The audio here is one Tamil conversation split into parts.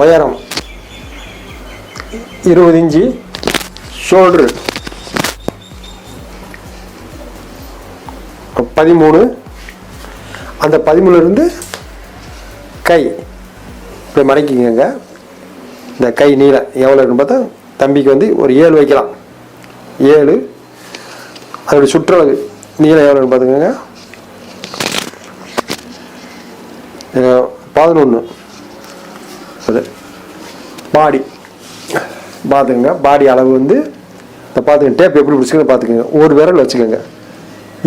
உயரம் 20 இன்ச்சு, ஷோல்டரு 13, அந்த 13லேருந்து கை இப்படி மடக்கிங்க. இந்த கை நீளம் எவ்வளோ இருக்குன்னு பார்த்தா தம்பிக்கு வந்து ஒரு 7 வைக்கலாம். 7 அதோடைய சுற்றளவு நீளம் எவ்வளோன்னு பார்த்துக்கோங்க. 11. அது பாடி பார்த்துக்கோங்க. பாடி அளவு வந்து இந்த பார்த்துக்கங்க. டேப் எப்படி பிடிச்சிக்கன்னு பார்த்துக்கோங்க. ஒரு விரல் வச்சுக்கோங்க.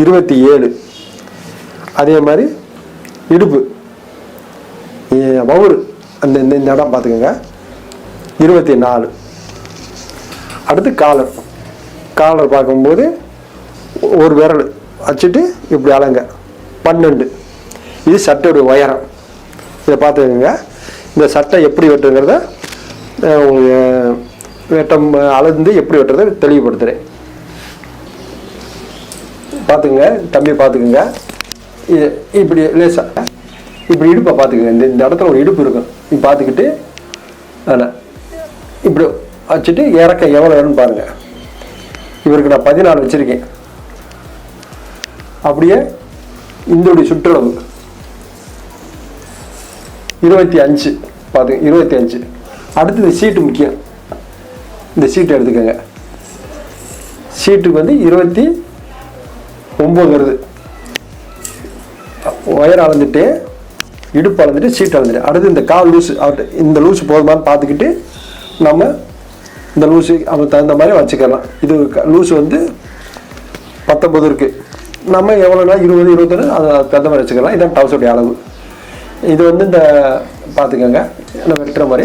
27. அதே மாதிரி இடுப்பு வவுறு அந்த இந்த இடம் பார்த்துக்கோங்க. 24. அடுத்து காலர் பார்க்கும்போது ஒரு விரல் வச்சுட்டு இப்படி அளங்க 12. இது சட்டையுடைய உயரம். இதை பார்த்துக்கோங்க. இந்த சட்டை எப்படி வெட்டுங்கிறத வெட்டம் அளந்து எப்படி வெட்டுறதை தெளிவுபடுத்துகிறேன். பார்த்துக்குங்க தம்பி, பார்த்துக்குங்க. இப்படி லேசாக இப்படி இடுப்பை பார்த்துக்குங்க. இந்த இடத்துல ஒரு இடுப்பு இருக்கும். இப்படி பார்த்துக்கிட்டு அதில் இப்படி வச்சுட்டு இறக்க எவ்வளோ வேணும்னு பாருங்கள். இவருக்கு நான் 14 வச்சுருக்கேன். அப்படியே இந்தோடைய சுற்றளவு 25 பார்த்துங்க. 25. அடுத்து இந்த சீட்டு முக்கியம். இந்த சீட்டு எடுத்துக்கோங்க. சீட்டுக்கு வந்து 29 வருது. ஒயர் அளந்துட்டு இடுப்பு அளந்துட்டு சீட்டு அளந்துட்டு அடுத்து இந்த கால் லூஸு இந்த லூஸு போதுமானு பார்த்துக்கிட்டு நம்ம இந்த லூஸு அவனுக்கு தகுந்த மாதிரி வச்சுக்கலாம். இது லூஸு வந்து 19 இருக்குது. நம்ம எவ்வளோனா 20, 21 அது தகுந்த மாதிரி வச்சுக்கலாம். இதான் டவுசருடைய அளவு. இது வந்து இந்த பார்த்துக்கோங்க நான் வெட்டுற மாதிரி